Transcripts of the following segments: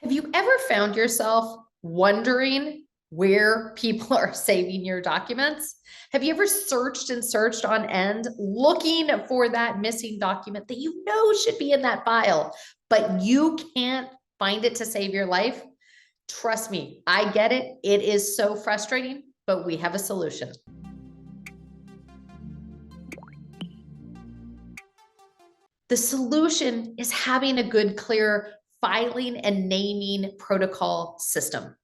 Have you ever found yourself wondering where people are saving your documents? Have you ever searched and searched on end looking for that missing document that you know should be in that file, but you can't find it to save your life? Trust me, I get it. It is so frustrating, but we have a solution. The solution is having a good, clear filing and naming protocol system.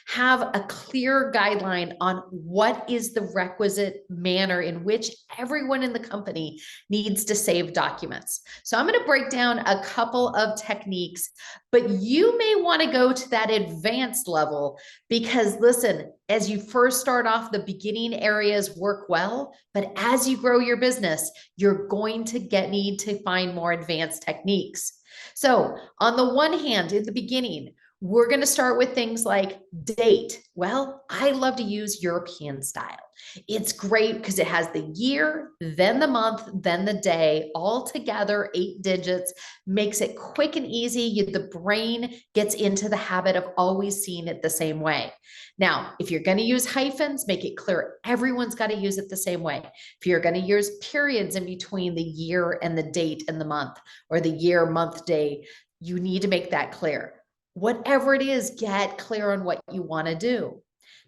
Have a clear guideline on what is the requisite manner in which everyone in the company needs to save documents. So I'm going to break down a couple of techniques, but you may want to go to that advanced level because listen, as you first start off, the beginning areas work well, but as you grow your business, you're going to need to find more advanced techniques. So on the one hand, in the beginning, we're going to start with things like date. Well, I love to use European style. It's great because it has the year, then the month, then the day, all together, 8 digits, makes it quick and easy. The brain gets into the habit of always seeing it the same way. Now, if you're going to use hyphens, make it clear everyone's got to use it the same way. If you're going to use periods in between the year and the date and the month, or the year, month, day, you need to make that clear. Whatever it is, get clear on what you want to do.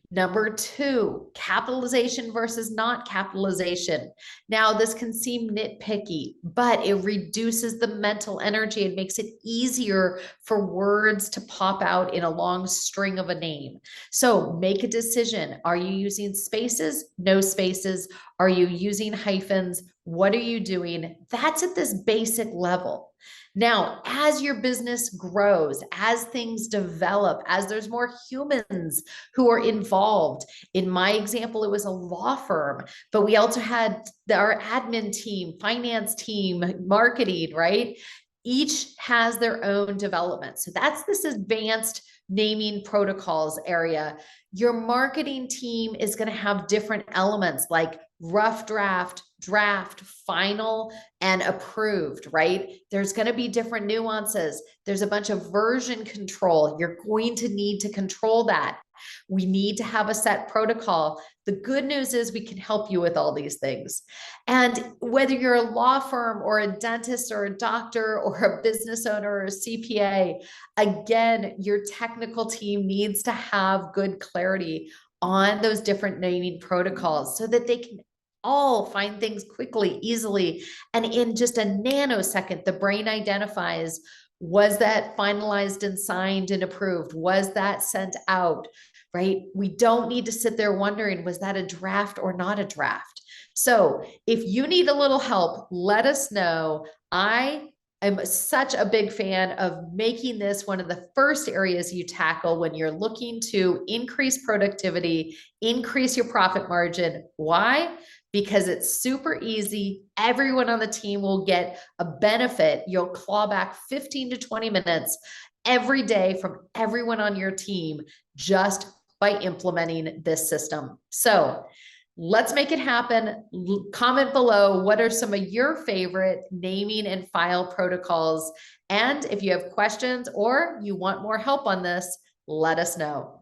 Number 2, capitalization versus not capitalization. Now, this can seem nitpicky, but it reduces the mental energy. It makes it easier for words to pop out in a long string of a name. So make a decision. Are you using spaces? No spaces. Are you using hyphens? What are you doing? That's at this basic level. Now, as your business grows, as things develop, as there's more humans who are involved. In my example, it was a law firm, but we also had our admin team, finance team, marketing, right? Each has their own development. So that's this advanced naming protocols area. Your marketing team is going to have different elements like rough draft, draft, final, and approved, right? There's going to be different nuances. There's a bunch of version control. You're going to need to control that. We need to have a set protocol. The good news is we can help you with all these things. And whether you're a law firm or a dentist or a doctor or a business owner or a CPA, again, your technical team needs to have good clarity on those different naming protocols so that they can all find things quickly, easily, and in just a nanosecond, the brain identifies, was that finalized and signed and approved? Was that sent out? Right? We don't need to sit there wondering, was that a draft or not a draft? So if you need a little help, let us know. I am such a big fan of making this one of the first areas you tackle when you're looking to increase productivity, increase your profit margin. Why? Because it's super easy. Everyone on the team will get a benefit. You'll claw back 15 to 20 minutes every day from everyone on your team just by implementing this system. So let's make it happen. Comment below, what are some of your favorite naming and file protocols? And if you have questions or you want more help on this, let us know.